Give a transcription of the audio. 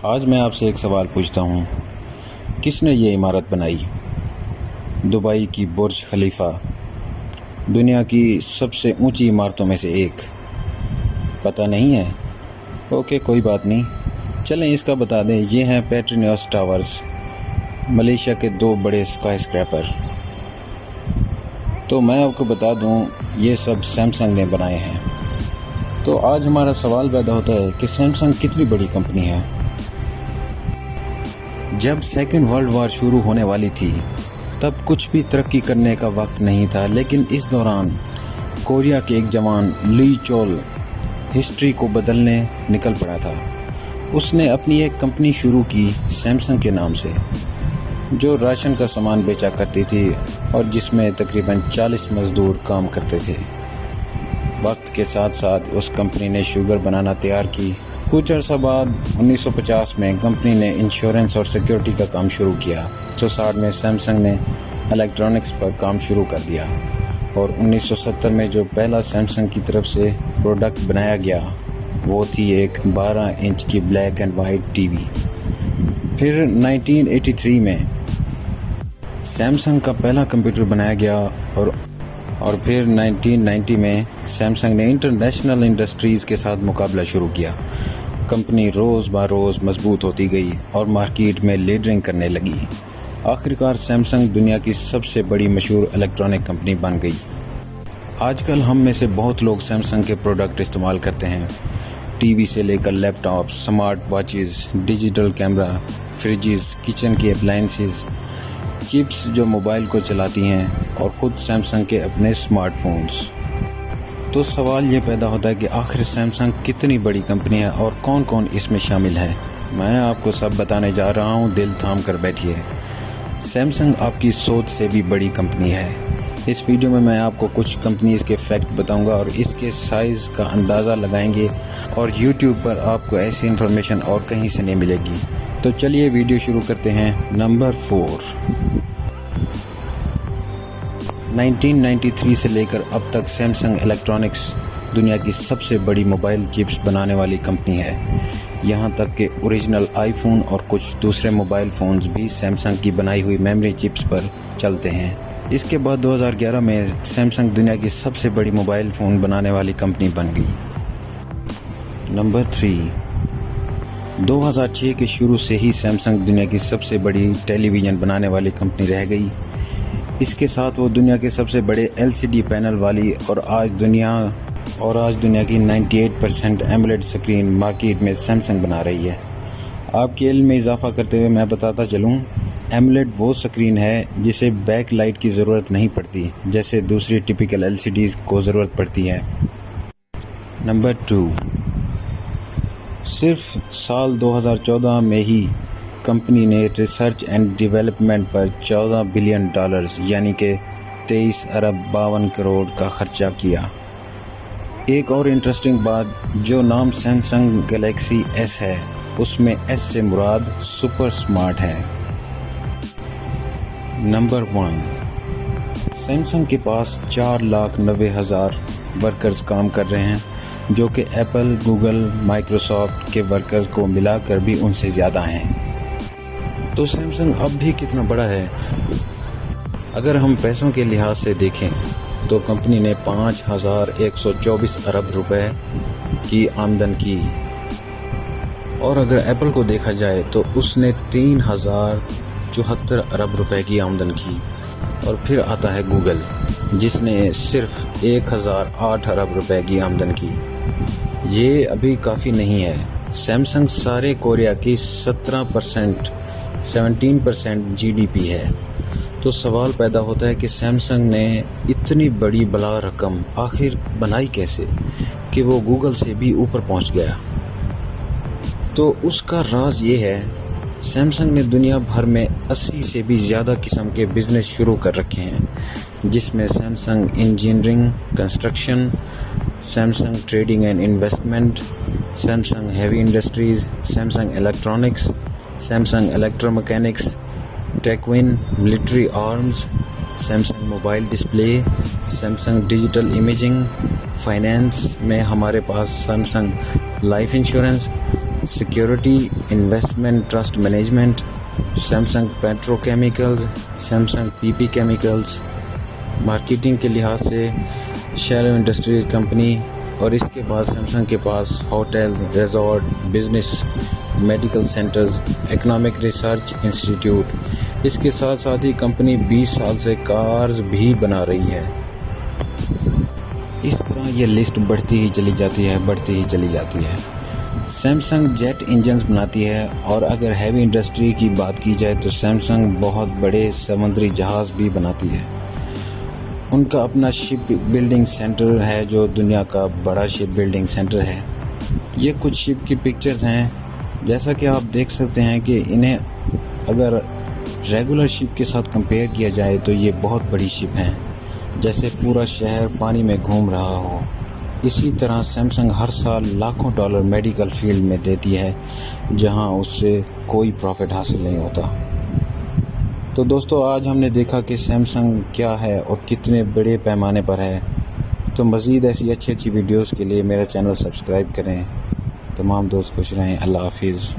آج میں آپ سے ایک سوال پوچھتا ہوں، کس نے یہ عمارت بنائی؟ دبئی کی برج خلیفہ دنیا کی سب سے اونچی عمارتوں میں سے ایک۔ پتہ نہیں ہے؟ اوکے، کوئی بات نہیں، چلیں اس کا بتا دیں۔ یہ ہیں پیٹرونیوس ٹاورز، ملیشیا کے 2 بڑے اسکائی اسکریپر۔ تو میں آپ کو بتا دوں، یہ سب سیمسنگ نے بنائے ہیں۔ تو آج ہمارا سوال پیدا ہوتا ہے کہ سیمسنگ کتنی بڑی کمپنی ہے؟ جب سیکنڈ ورلڈ وار شروع ہونے والی تھی تب کچھ بھی ترقی کرنے کا وقت نہیں تھا، لیکن اس دوران کوریا کے ایک جوان لی چول ہسٹری کو بدلنے نکل پڑا تھا۔ اس نے اپنی ایک کمپنی شروع کی سیمسنگ کے نام سے، جو راشن کا سامان بیچا کرتی تھی اور جس میں تقریباً 40 مزدور کام کرتے تھے۔ وقت کے ساتھ ساتھ اس کمپنی نے شوگر بنانا تیار کی۔ کچھ عرصہ بعد 1950 میں کمپنی نے انشورنس اور سیکیورٹی کا کام شروع کیا۔ 1960 میں سیمسنگ نے الیکٹرانکس پر کام شروع کر دیا اور 1970 میں جو پہلا سیمسنگ کی طرف سے پروڈکٹ بنایا گیا وہ تھی ایک 12 انچ کی black and white T V. پھر 1983 میں سیمسنگ کا پہلا کمپیوٹر بنایا گیا اور پھر 1990 میں سیمسنگ نے انٹرنیشنل انڈسٹریز کے ساتھ مقابلہ شروع کیا۔ کمپنی روز بروز مضبوط ہوتی گئی اور مارکیٹ میں لیڈرنگ کرنے لگی۔ آخرکار سیمسنگ دنیا کی سب سے بڑی مشہور الیکٹرانک کمپنی بن گئی۔ آج کل ہم میں سے بہت لوگ سیمسنگ کے پروڈکٹ استعمال کرتے ہیں، ٹی وی سے لے کر laptop, smart watches, digital camera, fridges, kitchen کی اپلائنسز، چپس جو موبائل کو چلاتی ہیں اور خود سیمسنگ کے اپنے اسمارٹ فونز۔ تو سوال یہ پیدا ہوتا ہے کہ آخر سیمسنگ کتنی بڑی کمپنی ہے اور کون کون اس میں شامل ہے؟ میں آپ کو سب بتانے جا رہا ہوں، دل تھام کر بیٹھیے۔ سیمسنگ آپ کی سوچ سے بھی بڑی کمپنی ہے۔ اس ویڈیو میں آپ کو کچھ کمپنیز کے فیکٹ بتاؤں گا اور اس کے سائز کا اندازہ لگائیں گے، اور یوٹیوب پر آپ کو ایسی انفارمیشن اور کہیں سے نہیں ملے گی۔ تو چلیے ویڈیو شروع کرتے ہیں۔ نمبر 4، 1993 سے لے کر اب تک سیمسنگ الیکٹرانکس دنیا کی سب سے بڑی موبائل چپس بنانے والی کمپنی ہے۔ یہاں تک کہ اوریجنل آئی فون اور کچھ دوسرے موبائل فونز بھی سیمسنگ کی بنائی ہوئی میموری چپس پر چلتے ہیں۔ اس کے بعد 2011 میں سیمسنگ دنیا کی سب سے بڑی موبائل فون بنانے والی کمپنی بن گئی۔ نمبر 3، 2006 کے شروع سے ہی سیمسنگ دنیا کی سب سے بڑی ٹیلی ویژن بنانے والی کمپنی رہ گئی۔ اس کے ساتھ وہ دنیا کے سب سے بڑے LCD پینل والی اور آج دنیا کی 98% ایمولیڈ سکرین مارکیٹ میں سیمسنگ بنا رہی ہے۔ آپ کے علم میں اضافہ کرتے ہوئے میں بتاتا چلوں، ایمولیڈ وہ سکرین ہے جسے بیک لائٹ کی ضرورت نہیں پڑتی جیسے دوسری ٹپیکل LCDs کو ضرورت پڑتی ہے۔ نمبر 2، صرف سال 2014 میں ہی کمپنی نے research and development per $14 billion یعنی کہ 23 ارب 52 کروڑ کا خرچہ کیا۔ ایک اور انٹرسٹنگ بات، جو نام سیمسنگ گلیکسی ایس ہے اس میں ایس سے مراد سپر سمارٹ ہے۔ نمبر 1، سیمسنگ کے پاس 4,90,000 ورکرز کام کر رہے ہیں، جو کہ ایپل، گوگل، مائیکروسافٹ کے ورکرز کو ملا کر بھی ان سے زیادہ ہیں۔ تو سیمسنگ اب بھی کتنا بڑا ہے؟ اگر ہم پیسوں کے لحاظ سے دیکھیں تو کمپنی نے 5,124 ارب روپے کی آمدن کی، اور اگر ایپل کو دیکھا جائے تو اس نے 3,074 ارب روپے کی آمدن کی، اور پھر آتا ہے گوگل جس نے صرف 1,008 ارب روپے کی آمدن کی۔ یہ ابھی کافی نہیں ہے۔ سیمسنگ سارے کوریا کی 17% GDP ہے۔ تو سوال پیدا ہوتا ہے کہ سیمسنگ نے اتنی بڑی بلا رقم آخر بنائی کیسے کہ وہ گوگل سے بھی اوپر پہنچ گیا؟ تو اس کا راز یہ ہے، سیمسنگ نے دنیا بھر میں 80 سے بھی زیادہ قسم کے بزنس شروع کر رکھے ہیں، جس میں Samsung engineering construction, Samsung trading and investment, Samsung heavy industries, Samsung electronics, Samsung electro mechanics, Techwin, military arms, Samsung mobile display, Samsung digital imaging, finance میں ہمارے پاس Samsung life insurance, security investment trust management, Samsung petrochemicals, Samsung P P chemicals, marketing کے لحاظ سے shallow industries company, اور اس کے بعد Samsung کے پاس hotels, resort, business, medical centres, economic research institute. اس کے ساتھ ساتھ ہی کمپنی 20 سال سے کارز بھی بنا رہی ہے۔ اس طرح یہ لسٹ بڑھتی ہی چلی جاتی ہے۔ سیمسنگ جیٹ انجنز بناتی ہے، اور اگر ہیوی انڈسٹری کی بات کی جائے تو سیمسنگ بہت بڑے سمندری جہاز بھی بناتی ہے۔ ان کا اپنا شپ بلڈنگ سینٹر ہے جو دنیا کا بڑا شپ بلڈنگ سینٹر ہے۔ یہ کچھ شپ کی پکچرز ہیں، جیسا کہ آپ دیکھ سکتے ہیں کہ انہیں اگر ریگولر شپ کے ساتھ کمپیئر کیا جائے تو یہ بہت بڑی شپ ہیں، جیسے پورا شہر پانی میں گھوم رہا ہو۔ اسی طرح سیمسنگ ہر سال لاکھوں ڈالر میڈیکل فیلڈ میں دیتی ہے، جہاں اس سے کوئی پروفٹ حاصل نہیں ہوتا۔ تو دوستو، آج ہم نے دیکھا کہ سیمسنگ کیا ہے اور کتنے بڑے پیمانے پر ہے۔ تو مزید ایسی اچھی ویڈیوز کے لیے میرا چینل سبسکرائب کریں۔ تمام دوست خوش رہیں۔ اللہ حافظ۔